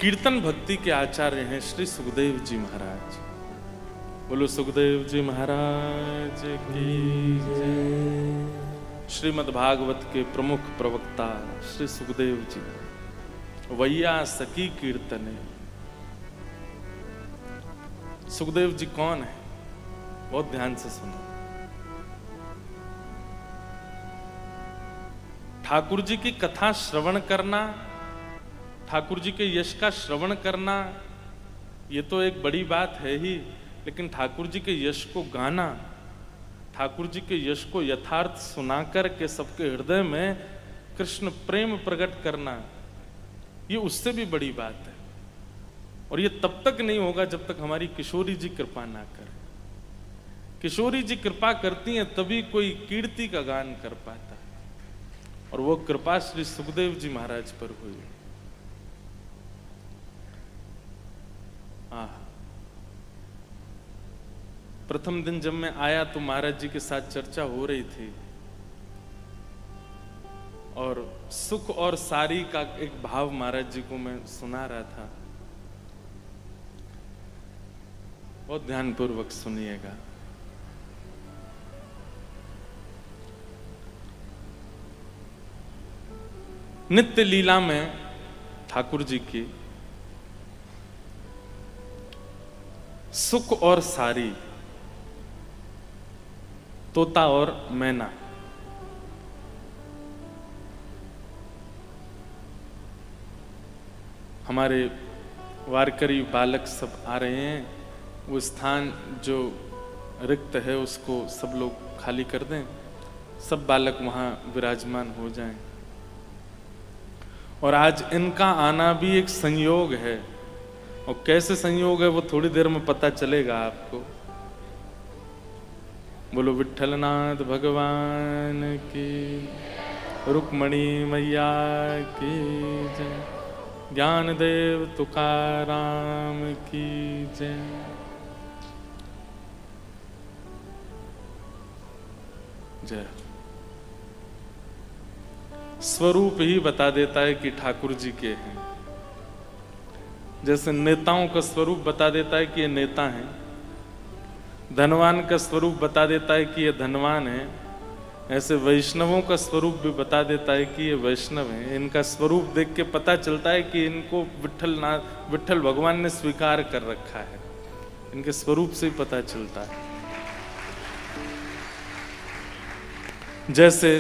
कीर्तन भक्ति के आचार्य हैं श्री सुखदेव जी महाराज। बोलो सुखदेव जी महाराज की जय। श्रीमद् भागवत के प्रमुख प्रवक्ता श्री सुखदेव जी वैया सकी कीर्तने। सुखदेव जी कौन है? बहुत ध्यान से सुनो। ठाकुर जी की कथा श्रवण करना, ठाकुर जी के यश का श्रवण करना, ये तो एक बड़ी बात है ही, लेकिन ठाकुर जी के यश को गाना, ठाकुर जी के यश को यथार्थ सुनाकर के सबके हृदय में कृष्ण प्रेम प्रकट करना, ये उससे भी बड़ी बात है। और ये तब तक नहीं होगा जब तक हमारी किशोरी जी कृपा ना करे। किशोरी जी कृपा करती हैं तभी कोई कीर्ति का गान कर पाता है, और वो कृपा श्री सुखदेव जी महाराज पर हुई। प्रथम दिन जब मैं आया तो महाराज जी के साथ चर्चा हो रही थी, और सुख और सारी का एक भाव महाराज जी को मैं सुना रहा था। बहुत ध्यानपूर्वक सुनिएगा। नित्य लीला में ठाकुर जी की सुख और सारी, तोता और मैना, हमारे वारकरी बालक सब आ रहे हैं। वो स्थान जो रिक्त है उसको सब लोग खाली कर दें, सब बालक वहां विराजमान हो जाएं। और आज इनका आना भी एक संयोग है, और कैसे संयोग है वो थोड़ी देर में पता चलेगा आपको। बोलो विठ्ठलनाथ भगवान की, रुक्मणी मैया की जय, ज्ञानदेव तुकाराम की जय। जय। स्वरूप ही बता देता है कि ठाकुर जी के हैं। जैसे नेताओं का स्वरूप बता देता है कि ये नेता हैं, धनवान का स्वरूप बता देता है कि ये धनवान है, ऐसे वैष्णवों का स्वरूप भी बता देता है कि ये वैष्णव हैं। इनका स्वरूप देख के पता चलता है कि इनको विठ्ठल भगवान ने स्वीकार कर रखा है। इनके स्वरूप से ही पता चलता है। जैसे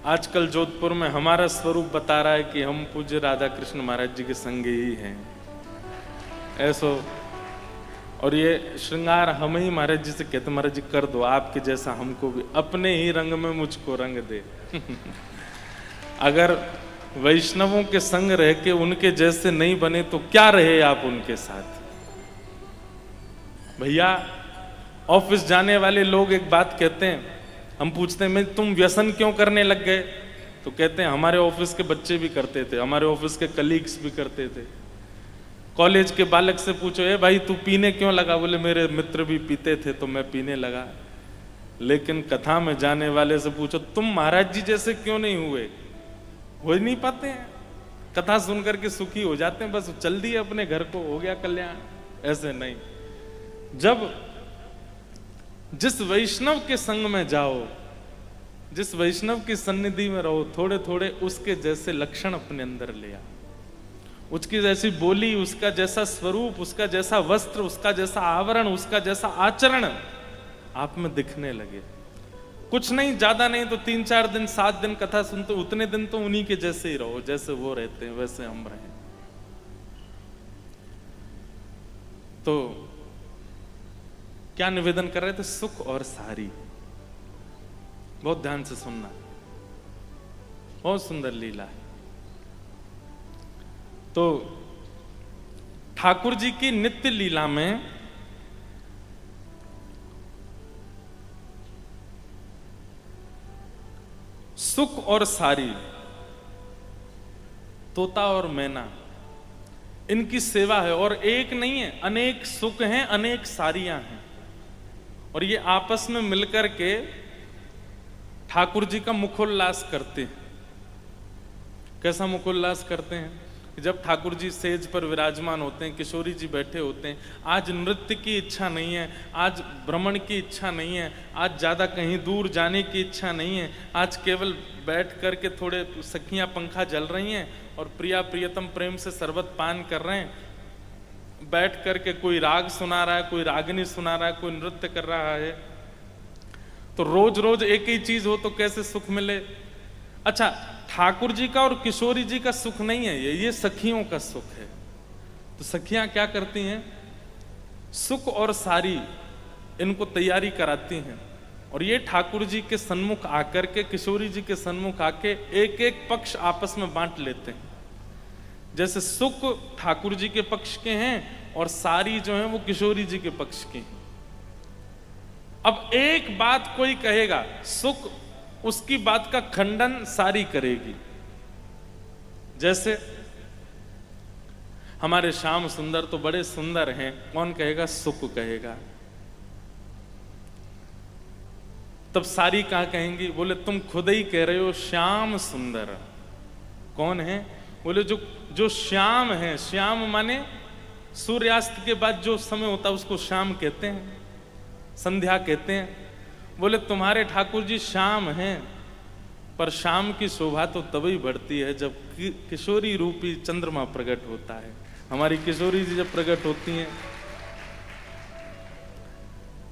आजकल जोधपुर में हमारा स्वरूप बता रहा है कि हम पूज्य राधा कृष्ण महाराज जी के संग ही हैं, ऐसो। और ये श्रृंगार हम ही महाराज जी से कहते, महाराज जी कर दो आपके जैसा हमको भी, अपने ही रंग में मुझको रंग दे। अगर वैष्णवों के संग रह के उनके जैसे नहीं बने तो क्या रहे आप उनके साथ। भैया ऑफिस जाने वाले लोग एक बात कहते हैं, हम पूछते हैं मैं तुम व्यसन क्यों करने लग गए, तो कहते हैं हमारे ऑफिस के बच्चे भी करते थे, हमारे ऑफिस के कलीग्स भी करते थे। कॉलेज के बालक से पूछो, ए भाई तू पीने क्यों लगा, बोले मेरे मित्र भी पीते थे तो मैं पीने लगा। लेकिन कथा में जाने वाले से पूछो, तुम महाराज जी जैसे क्यों नहीं हुए, हो ही नहीं पाते हैं। कथा सुनकर के सुखी हो जाते हैं, बस चल दिए अपने घर को, हो गया कल्याण। ऐसे नहीं, जब जिस वैष्णव के संग में जाओ, जिस वैष्णव की सन्निधि में रहो, थोड़े थोड़े उसके जैसे लक्षण अपने अंदर ले आओ, उसकी जैसी बोली, उसका जैसा स्वरूप, उसका जैसा वस्त्र, उसका जैसा आवरण, उसका जैसा आचरण आप में दिखने लगे। कुछ नहीं, ज्यादा नहीं तो 3-4 दिन 7 दिन कथा सुनते, उतने दिन तो उन्हीं के जैसे ही रहो, जैसे वो रहते हैं वैसे हम रहें। तो क्या निवेदन कर रहे थे? सुख और सारी। बहुत ध्यान से सुनना, बहुत सुंदर लीला है। तो ठाकुर जी की नित्य लीला में सुख और सारी, तोता और मैना, इनकी सेवा है। और एक नहीं है, अनेक सुख हैं, अनेक सारियां हैं, और ये आपस में मिलकर के ठाकुर जी का मुखोल्लास करते हैं। कैसा मुखोल्लास करते हैं? कि जब ठाकुर जी सेज पर विराजमान होते हैं, किशोरी जी बैठे होते हैं, आज नृत्य की इच्छा नहीं है, आज भ्रमण की इच्छा नहीं है, आज ज़्यादा कहीं दूर जाने की इच्छा नहीं है, आज केवल बैठ कर के थोड़े सखियाँ पंखा जल रही हैं और प्रिया प्रियतम प्रेम से शरबत पान कर रहे हैं, बैठ कर के कोई राग सुना रहा है, कोई रागिनी सुना रहा है, कोई नृत्य कर रहा है। तो रोज रोज एक ही चीज हो तो कैसे सुख मिले? अच्छा, ठाकुर जी का और किशोरी जी का सुख नहीं है ये सखियों का सुख है। तो सखियां क्या करती हैं? सुख और सारी इनको तैयारी कराती हैं और ये ठाकुर जी के सन्मुख आकर के, किशोरी जी के सन्मुख आके एक एक पक्ष आपस में बांट लेते हैं। जैसे सुख ठाकुर जी के पक्ष के हैं और सारी जो है वो किशोरी जी के पक्ष की हैं। अब एक बात कोई कहेगा, सुख उसकी बात का खंडन सारी करेगी। जैसे हमारे श्याम सुंदर तो बड़े सुंदर हैं, कौन कहेगा? सुख कहेगा। तब सारी क्या कहेंगी? बोले तुम खुद ही कह रहे हो श्याम सुंदर। कौन है? बोले जो श्याम है। श्याम माने सूर्यास्त के बाद जो समय होता है उसको श्याम कहते हैं, संध्या कहते हैं। बोले तुम्हारे ठाकुर जी श्याम हैं, पर शाम की शोभा तो तभी बढ़ती है जब किशोरी रूपी चंद्रमा प्रकट होता है। हमारी किशोरी जी जब प्रकट होती हैं।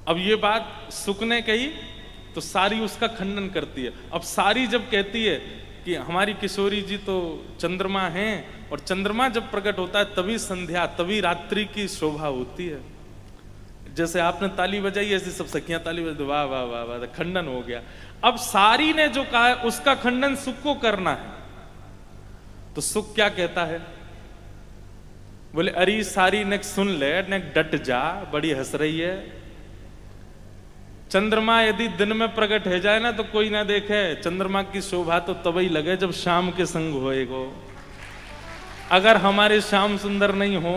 अब ये बात सुख ने कही तो सारी उसका खंडन करती है। अब सारी जब कहती है कि हमारी किशोरी जी तो चंद्रमा हैं और चंद्रमा जब प्रकट होता है तभी संध्या, तभी रात्रि की शोभा होती है। जैसे आपने ताली बजाई ऐसे सब सखियां ताली बजाई, वाह वाह वाह वाह, खंडन हो गया। अब सारी ने जो कहा है उसका खंडन सुख को करना है। तो सुख क्या कहता है? बोले अरे सारी ने सुन ले, ने डट जा, बड़ी हंस रही है। चंद्रमा यदि दिन में प्रकट हो जाए ना तो कोई ना देखे, चंद्रमा की शोभा तो तभी लगे जब शाम के संग होएगो। अगर हमारे श्याम सुंदर नहीं हो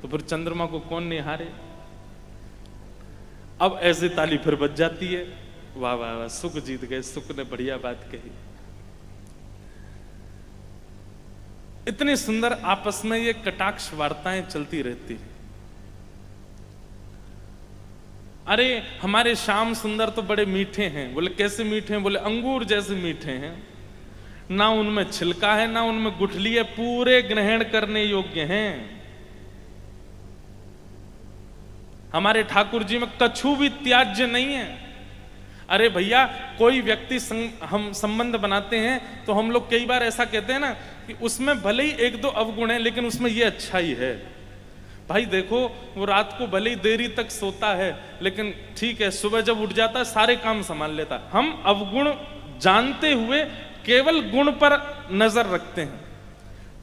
तो फिर चंद्रमा को कौन निहारे? अब ऐसी ताली फिर बज जाती है। वाह वाह वाह, सुख जीत गए, सुख ने बढ़िया बात कही। इतनी सुंदर आपस में ये कटाक्ष वार्ताएं चलती रहती है। अरे हमारे श्याम सुंदर तो बड़े मीठे हैं। बोले कैसे मीठे हैं? बोले अंगूर जैसे मीठे हैं, ना उनमें छिलका है ना उनमें गुठली है, पूरे ग्रहण करने योग्य हैं। हमारे ठाकुर जी में कछु भी त्याज्य नहीं है। अरे भैया, कोई व्यक्ति हम संबंध बनाते हैं तो हम लोग कई बार ऐसा कहते हैं ना कि उसमें भले ही एक दो अवगुण है लेकिन उसमें ये अच्छा ही है। भाई देखो, वो रात को भले ही देरी तक सोता है लेकिन ठीक है, सुबह जब उठ जाता है सारे काम संभाल लेता है। हम अवगुण जानते हुए केवल गुण पर नजर रखते हैं।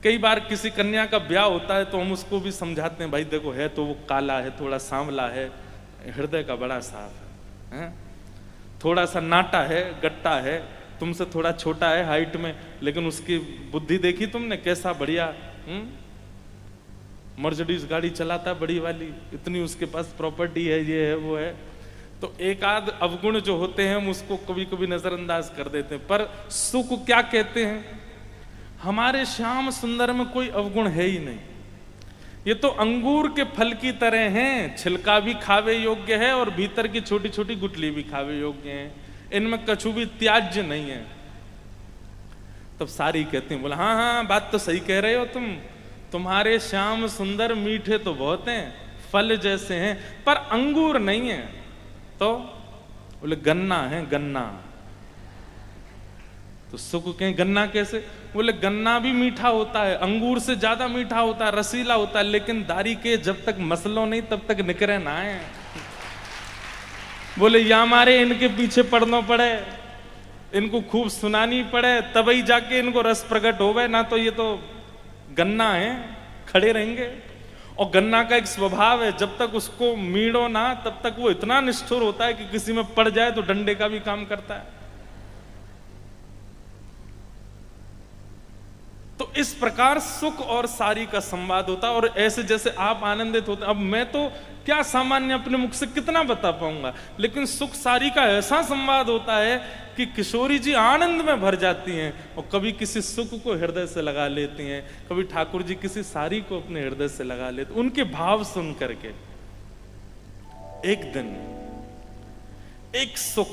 कई बार किसी कन्या का ब्याह होता है तो हम उसको भी समझाते हैं, भाई देखो है तो वो काला है, थोड़ा सांवला है, हृदय का बड़ा साफ है, थोड़ा सा नाटा है, गट्टा है, तुमसे थोड़ा छोटा है हाइट में, लेकिन उसकी बुद्धि देखी तुमने कैसा बढ़िया, मर्सिडीज गाड़ी चलाता है बड़ी वाली, इतनी उसके पास प्रॉपर्टी है, ये है वो है। तो एक आध अवगुण जो होते हैं हम उसको कभी कभी नजरअंदाज कर देते हैं। पर सुख क्या कहते हैं? हमारे श्याम सुंदर में कोई अवगुण है ही नहीं। ये तो अंगूर के फल की तरह हैं, छिलका भी खावे योग्य है और भीतर की छोटी छोटी गुठली भी खावे योग्य है, इनमें कछु भी त्याज्य नहीं है। तब सारी कहती हैं, बोला हाँ हाँ बात तो सही कह रहे हो तुम, तुम्हारे श्याम सुंदर मीठे तो बहुत हैं, फल जैसे हैं, पर अंगूर नहीं है। तो बोले गन्ना है, गन्ना। तो सुख कहें गन्ना कैसे? बोले गन्ना भी मीठा होता है, अंगूर से ज्यादा मीठा होता है, रसीला होता है, लेकिन दारी के जब तक मसलो नहीं तब तक निकरे ना है। बोले या मारे इनके पीछे पड़ना पड़े, इनको खूब सुनानी पड़े, तभी जाके इनको रस प्रकट होवे, ना तो ये तो गन्ना है, खड़े रहेंगे। और गन्ना का एक स्वभाव है, जब तक उसको मीड़ो ना तब तक वो इतना निष्ठुर होता है कि किसी में पड़ जाए तो डंडे का भी काम करता है। तो इस प्रकार सुख और सारी का संवाद होता है। और ऐसे जैसे आप आनंदित होते, अब मैं तो क्या सामान्य अपने मुख से कितना बता पाऊंगा, लेकिन सुख सारी का ऐसा संवाद होता है कि कि किशोरी जी आनंद में भर जाती हैं और कभी किसी सुख को हृदय से लगा लेती हैं, कभी ठाकुर जी किसी सारी को अपने हृदय से लगा लेते, उनके भाव सुन करके। एक दिन एक सुख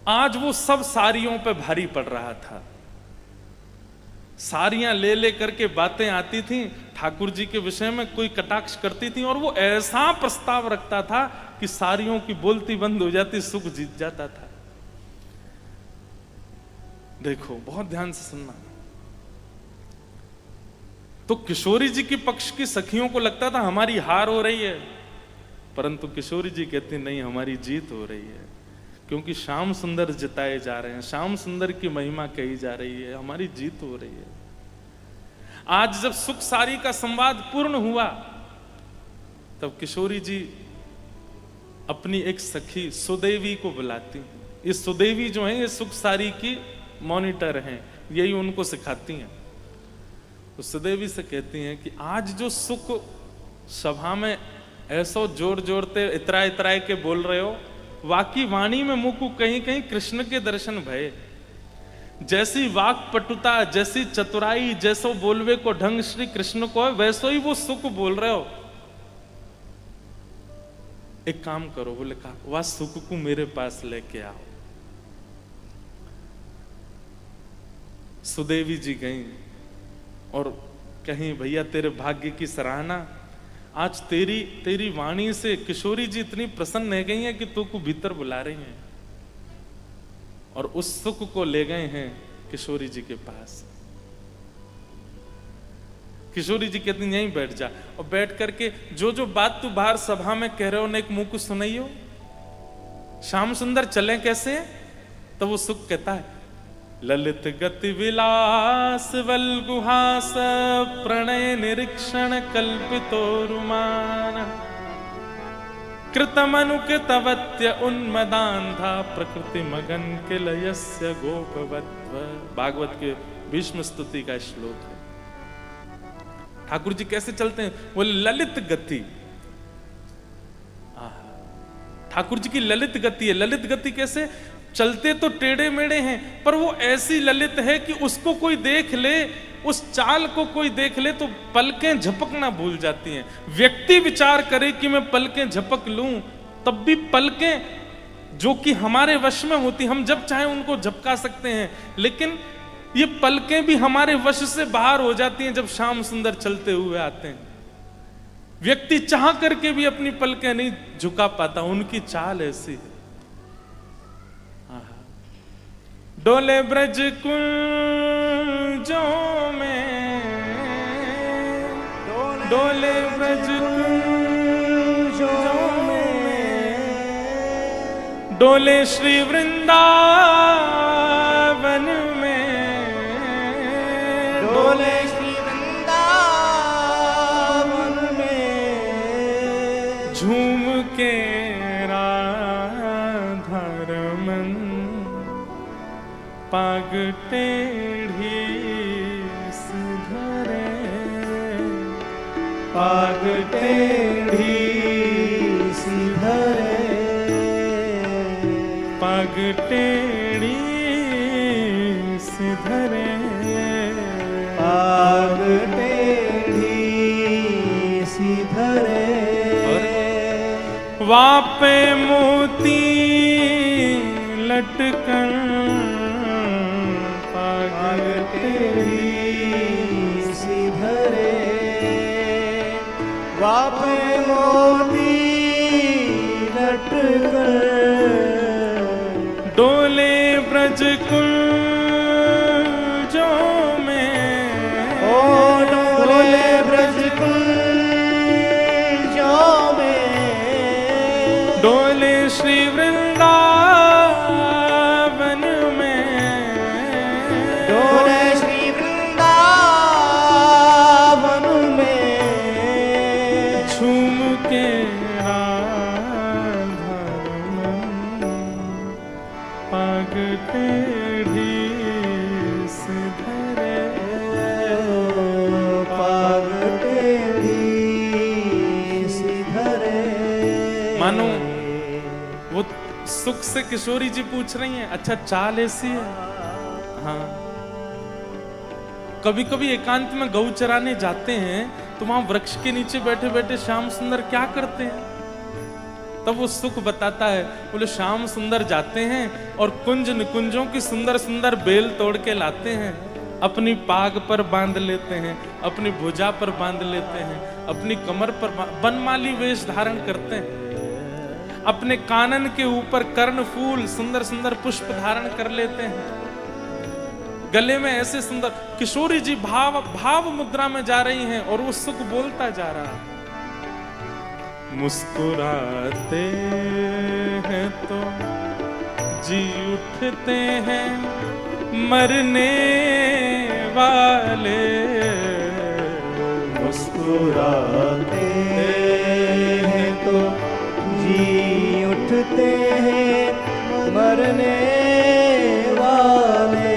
आज वो सब सारियों पे भारी पड़ रहा था। सारियां ले ले करके बातें आती थी ठाकुर जी के विषय में, कोई कटाक्ष करती थी और वो ऐसा प्रस्ताव रखता था कि सारियों की बोलती बंद हो जाती, सुख जीत जाता था। देखो बहुत ध्यान से सुनना। तो किशोरी जी के पक्ष की सखियों को लगता था हमारी हार हो रही है, परंतु किशोरी जी कहती नहीं, हमारी जीत हो रही है, क्योंकि श्याम सुंदर जिताए जा रहे हैं, श्याम सुंदर की महिमा कही जा रही है, हमारी जीत हो रही है। आज जब सुख सारी का संवाद पूर्ण हुआ तब किशोरी जी अपनी एक सखी सुदेवी को बुलाती हैं। ये सुदेवी जो है ये सुख सारी की मॉनिटर हैं, यही उनको सिखाती हैं। तो सुदेवी से कहती हैं कि आज जो सुख सभा में ऐसो जोर जोरते इतरा इतराए के बोल रहे हो, वाकी वाणी में मुकु कहीं कहीं कृष्ण के दर्शन भये। जैसी वाक पटुता, जैसी चतुराई, जैसो बोलवे को ढंग श्री कृष्ण को है, वैसो ही वो सुख बोल रहे हो। एक काम करो, बोले कहा वह सुख को मेरे पास लेके आओ। सुदेवी जी गई और कहीं भैया तेरे भाग्य की सराहना, आज तेरी वाणी से किशोरी जी इतनी प्रसन्न हो गई हैं कि तू को भीतर बुला रही हैं, और उस सुख को ले गए हैं किशोरी जी के पास। किशोरी जी कहती यहीं बैठ जा, और बैठ करके जो जो बात तू बाहर सभा में कह रहे हो ना, एक मुंह को सुनाइयो। श्याम सुंदर चले कैसे? तो वो सुख कहता है ललित गति विलास वल्गुहास प्रणय निरीक्षण कल्पितो रुमान कृतमनुकृतवत्य उन्मदान्धा प्रकृति मगन के लयस्य गोपवत्व। भागवत के भीष्म स्तुति का श्लोक है। ठाकुर जी कैसे चलते हैं? वो ललित गति, ठाकुर जी की ललित गति है। ललित गति कैसे? चलते तो टेढ़े मेढ़े हैं, पर वो ऐसी ललित है कि उसको कोई देख ले, उस चाल को कोई देख ले तो पलकें झपकना भूल जाती हैं। व्यक्ति विचार करे कि मैं पलकें झपक लूं, तब भी पलकें जो कि हमारे वश में होती, हम जब चाहे उनको झपका सकते हैं, लेकिन ये पलकें भी हमारे वश से बाहर हो जाती हैं जब श्याम सुंदर चलते हुए आते हैं। व्यक्ति चाह करके भी अपनी पलकें नहीं झुका पाता, उनकी चाल ऐसी है। डोले ब्रज कुंजों में, डोले ब्रज कुंजों में, डोले श्री वृंदावन में, डोले श्री वृंदावन में, झूम के राधा रमन पाग टेढ़ी सुधरे, पाग टेढ़ी सुधरे, पाग टेढ़ी सुधरे, पाग टेढ़ी सुधरे, वापे मोती लटकन पाग टेढ़ी सुधरे, वापे मोती लटकन, डोले ब्रज कुंजों में, ओ डोले ब्रज कुंजों में, डोले श्री वृंदावन में, डोले श्री वृंदावन में, झूम के सुख से किशोरी जी पूछ रही हैं, अच्छा चाल ऐसी है? हाँ। कभी कभी एकांत में गऊ चराने जाते हैं तो वहां वृक्ष के नीचे बैठे बैठे श्याम सुंदर क्या करते हैं? तब वो सुख बताता है, बोले श्याम सुंदर जाते हैं और कुंज निकुंजों की सुंदर सुंदर बेल तोड़ के लाते हैं, अपनी पाग पर बांध लेते हैं, अपनी भुजा पर बांध लेते हैं, अपनी कमर पर बनमाली वेश धारण करते हैं, अपने कानन के ऊपर कर्ण फूल सुंदर सुंदर पुष्प धारण कर लेते हैं, गले में ऐसे सुंदर। किशोरी जी भाव मुद्रा में जा रही हैं और वो सुख बोलता जा रहा है, मुस्कुराते हैं तो जी उठते हैं मरने वाले, मुस्कुराते हैं तो जी उठते हैं मरने वाले,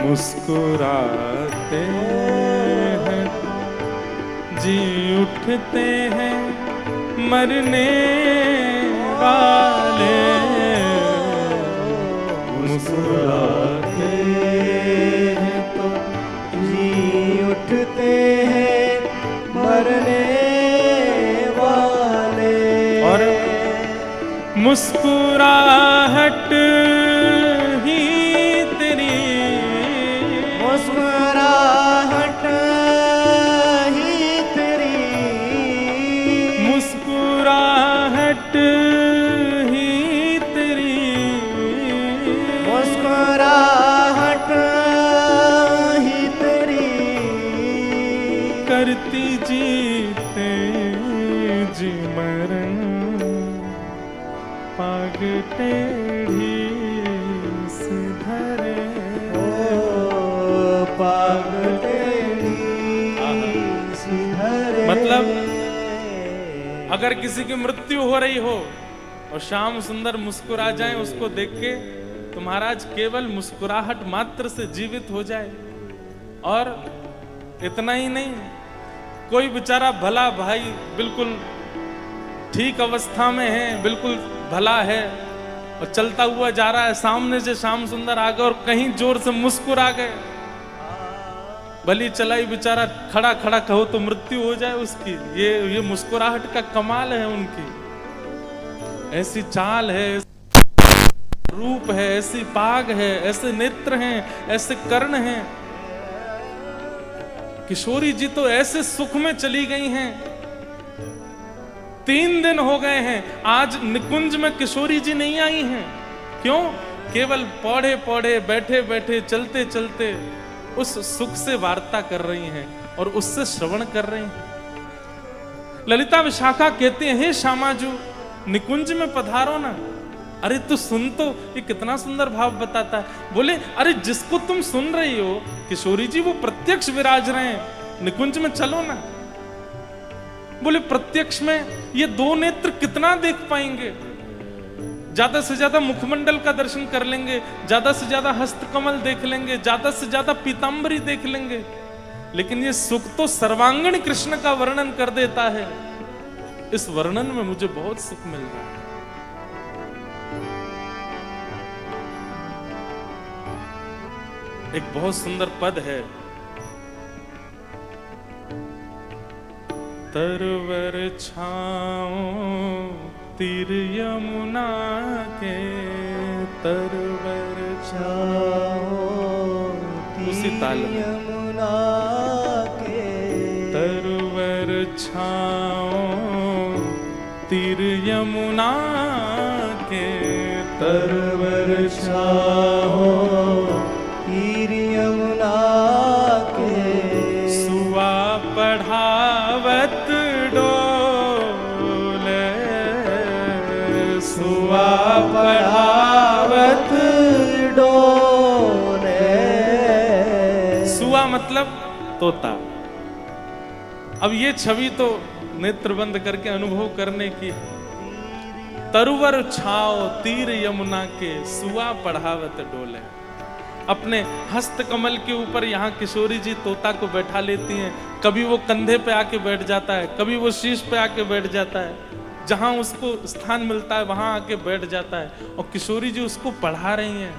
मुस्कुराते हैं जी उठते हैं मरने वाले, मुस्कुराते हैं तो जी उठते हैं मरने वाले। और मुस्कुराहट ही तेरी, मुस्कुराहट ही तेरी, मुस्कुराहट ही तेरी, मुस्कुराहट ही तेरी, करती जीते जी मरण पाग टेढ़ी सिधरे, पाग टेढ़ी सिधरे। मतलब अगर किसी की मृत्यु हो रही हो और श्याम सुंदर मुस्कुरा जाएं उसको देख के, तो महाराज केवल मुस्कुराहट मात्र से जीवित हो जाए। और इतना ही नहीं, कोई बेचारा भला भाई बिल्कुल ठीक अवस्था में है, बिल्कुल भला है और चलता हुआ जा रहा है, सामने से श्याम सुंदर आ गए और कहीं जोर से मुस्कुरा गए, भली चलाई बेचारा खड़ा खड़ा कहो तो मृत्यु हो जाए उसकी। ये मुस्कुराहट का कमाल है उनकी, ऐसी चाल है, रूप है, ऐसी पाग है, ऐसे नेत्र हैं, ऐसे कर्ण हैं। किशोरी जी तो ऐसे सुख में चली गई हैं, 3 दिन हो गए हैं, आज निकुंज में किशोरी जी नहीं आई हैं। क्यों? केवल पौधे पौधे बैठे बैठे चलते चलते उस सुख से वार्ता कर रही हैं और उससे श्रवण कर रही हैं। ललिता विशाखा कहते हैं, हे श्यामाजू निकुंज में पधारो ना। अरे तू सुन तो, ये कितना सुंदर भाव बताता है। बोले अरे जिसको तुम सुन रही हो किशोरी जी वो प्रत्यक्ष विराज रहे हैं, निकुंज में चलो ना। बोले प्रत्यक्ष में ये 2 नेत्र कितना देख पाएंगे, ज्यादा से ज्यादा मुखमंडल का दर्शन कर लेंगे, ज्यादा से ज्यादा हस्तकमल देख लेंगे, ज्यादा से ज्यादा पीतांबरी देख लेंगे, लेकिन ये सुख तो सर्वांगीण कृष्ण का वर्णन कर देता है। इस वर्णन में मुझे बहुत सुख मिल रहा है। एक बहुत सुंदर पद है, तरवर छाओ तीर यमुना के, तरवर छाओ उसी ताल में, यमुना के, तरवर छाओ तीर यमुना के, तरवर छाओ तीर यमुना के, सुवा पढ़ावत डोले, सुवा पढ़ावत डोले। सुआ मतलब तोता। अब ये छवि तो नेत्र बंद करके अनुभव करने की। तरुवर छाओ तीर यमुना के, सुआ पढ़ावत डोले। अपने हस्त कमल के ऊपर यहाँ किशोरी जी तोता को बैठा लेती हैं। कभी वो कंधे पे आके बैठ जाता है, कभी वो शीश पे आके बैठ जाता है। जहां उसको स्थान मिलता है वहां आके बैठ जाता है और किशोरी जी उसको पढ़ा रही हैं।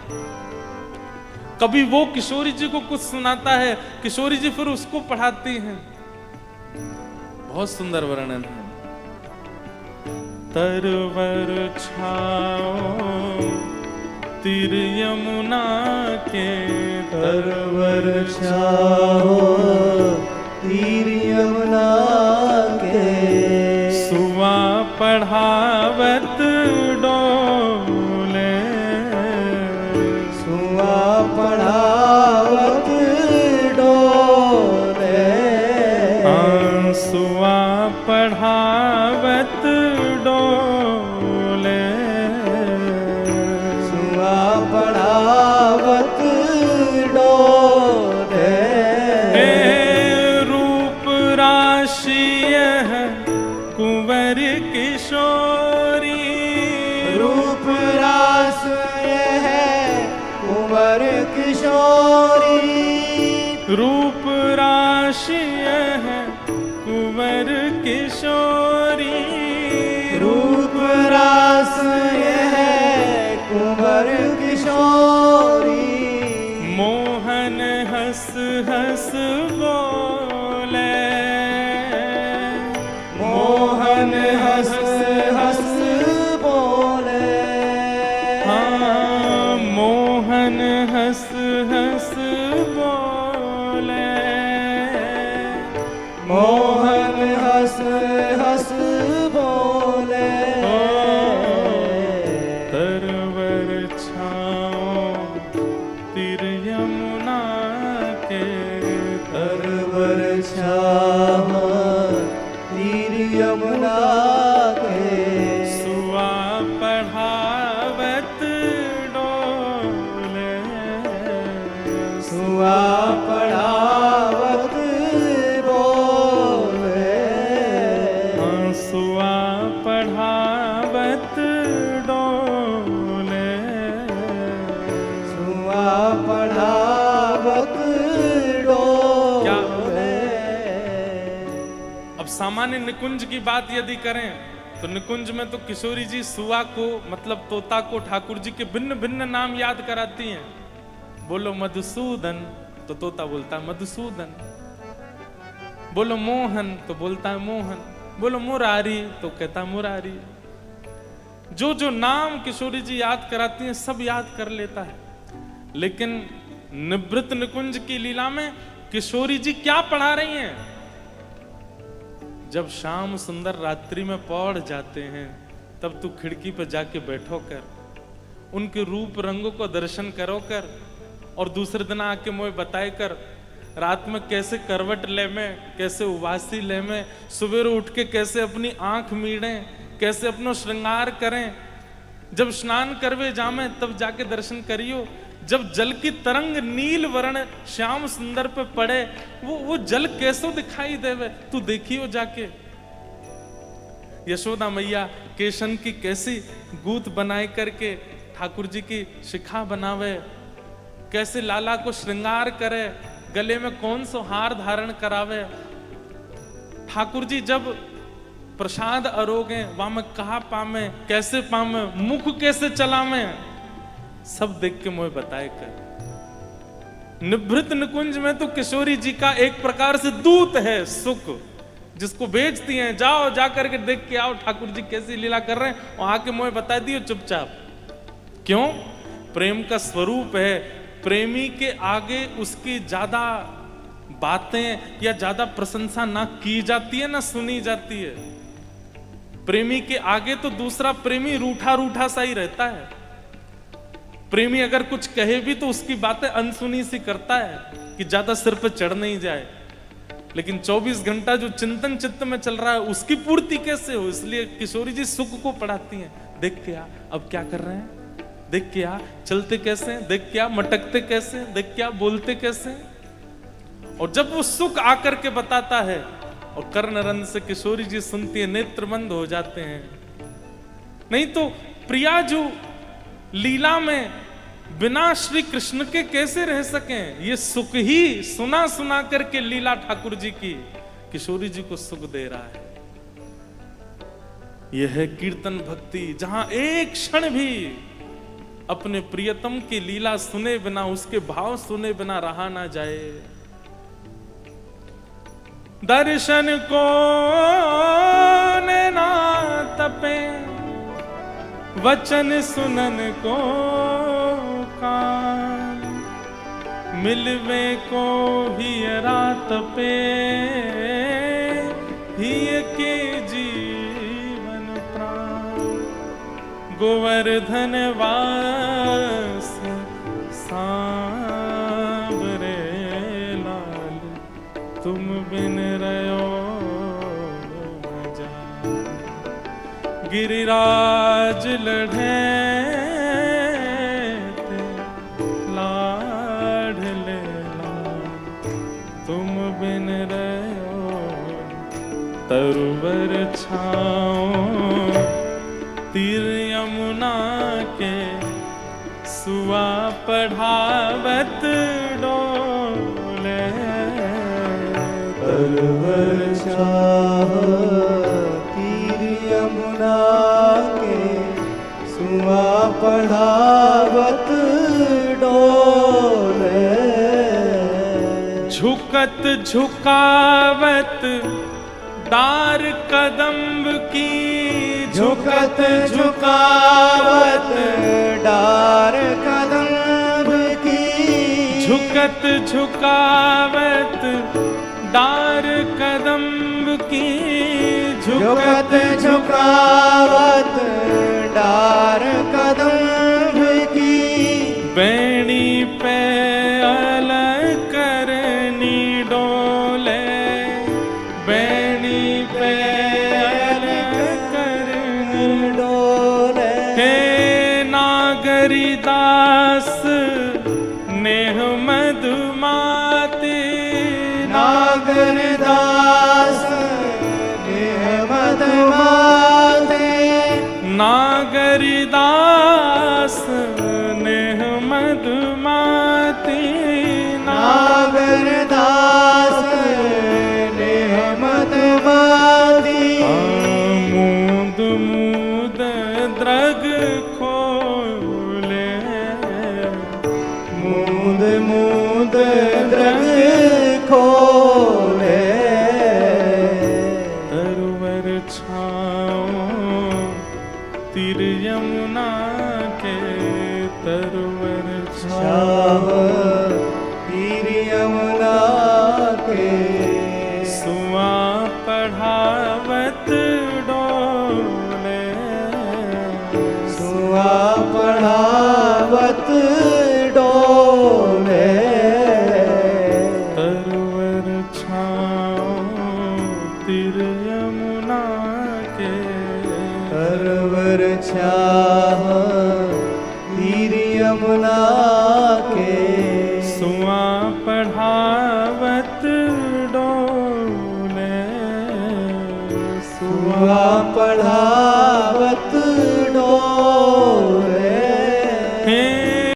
कभी वो किशोरी जी को कुछ सुनाता है, किशोरी जी फिर उसको पढ़ाती हैं। बहुत सुंदर वर्णन है। तरवर छाओ तीर यमुना के, तरवर छाओ तीर यमुना के, सुवा पढ़ावत डोले, सुवा पढ़ावत डोले, सुवा पढ़ावत डोले, सुवा पढ़ावत डोले, रूप राशि है कुंवर किशोरी, रूप रास है कुंवर किशोरी, रूप राशि है कुंवर किशोरी, रूप रास है कुंवर किशोरी, मोहन हंस हंस बोले, मोहन हंस हंस बोले, हाँ मोहन हंस हंस बोले, मोहन हंस हंस बोले, तरवर छाओ तीर यमुना के, तरवर छाओ तीर यमुना के, सुआ पढ़ावत डोले, सुआ पढ़ावत डोले, सुआ पढ़ावत डोले, सुआ पढ़ावत डोले। अब सामान्य निकुंज की बात यदि करें तो निकुंज में तो किशोरी जी सुआ को मतलब तोता को ठाकुर जी के भिन्न भिन्न नाम याद कराती हैं। बोलो मधुसूदन तो तोता बोलता है मधुसूदन, बोलो मोहन तो बोलता है मोहन, बोलो मुरारी तो कहता है मुरारी। जो जो नाम किशोरी जी याद कराती हैं सब याद कर लेता है। लेकिन निवृत्त निकुंज की लीला में किशोरी जी क्या पढ़ा रही हैं? जब शाम सुंदर रात्रि में पौड़ जाते हैं तब तू खिड़की पर जाके बैठो कर, उनके रूप रंगों को दर्शन करो कर, और दूसरे दिन आके मुझे बताए कर रात में कैसे करवट ले में, कैसे उबासी ले में, सवेरे उठ के कैसे अपनी आंख मीड़ें, कैसे अपनो श्रृंगार करें। जब स्नान करवे जामे तब जाके दर्शन करियो। जब जल की तरंग नील वर्ण श्याम सुंदर पे पड़े, वो जल कैसो दिखाई देवे, तू देखियो जाके। यशोदा मैया केशन की कैसी गूथ बनाए करके ठाकुर जी की शिखा बनावे, कैसे लाला को श्रृंगार करे, गले में कौन सो हार धारण करावे। ठाकुर जी जब प्रसाद अरोगे वहां में कहा पामे, कैसे पामे, मुख कैसे चलावे, सब देख के मुझे बताए कर। निभृत निकुंज में तो किशोरी जी का एक प्रकार से दूत है सुख, जिसको बेचती हैं, जाओ जाकर के देख के आओ ठाकुर जी कैसी लीला कर रहे हैं और आके मुझे बता दियो चुपचाप। क्यों? प्रेम का स्वरूप है। प्रेमी के आगे उसकी ज्यादा बातें या ज्यादा प्रशंसा ना की जाती है ना सुनी जाती है। प्रेमी के आगे तो दूसरा प्रेमी रूठा रूठा सा ही रहता है। प्रेमी अगर कुछ कहे भी तो उसकी बातें अनसुनी सी करता है कि ज्यादा सिर पे चढ़ नहीं जाए। लेकिन 24 घंटा जो चिंतन चित्त में चल रहा है उसकी पूर्ति कैसे हो, इसलिए किशोरी जी सुख को पढ़ाती हैं। देख के आ, अब क्या कर रहे हैं, देख के आ, चलते कैसे हैं, देख के आ, मटकते कैसे हैं, देख के आ, बोलते कैसे हैं। और जब वो सुख आकर के बताता है और कर्णरंध्र से किशोरी जी सुनती है, नेत्र बंद हो जाते हैं। नहीं तो प्रिया जो लीला में बिना श्री कृष्ण के कैसे रह सकें, ये सुख ही सुना सुना करके लीला ठाकुर जी की किशोरी जी को सुख दे रहा है। यह है कीर्तन भक्ति, जहां एक क्षण भी अपने प्रियतम की लीला सुने बिना, उसके भाव सुने बिना रहा ना जाए। दर्शन को ना तपे, वचन सुनन को कान, मिलवे को ही रात पे ही के जीवन प्राण। गोवर्धन वास सांवरे लाल, तुम बिन रहो न जान। गिरिराज लढ़े लाडले लाल, तुम बिन रहो। तरुवर छाओ तीर यमुना के, सुआ पढ़ावत डोले। तरुवर छाओ तीर यमुना के, सुआ पढ़ावत डोले। झुकत झुकावत डार कदम्ब की, झुकत झुकावत डार कदम्ब की। झुकत झुकावत डार कदम्ब की। झुकत झुकावत डार कदम्ब की। बैणी पे अलग करनी डोले, बैणी पे अलग करनी डोले। हे नागरी दास नेह मधुमाती। नागर दास नेह मधुमाते। नागरी दास नेह मधुमाती। नागर दास नेह मधुमाती। मूंद मूंद द्रग खोले, मूंद मूंद द्रग खोले। तरुवर छाओ तीर यमुना के, तरुवर छाओ तीर यमुना के। सुआ पढ़ावत डोले। सुआ पढ़ावत डोले। तरुवर छाओ तीर यमुना के, तरवर छाह तीर यमुना के। सुआ पढ़ावत डोले। सुआ पढ़ा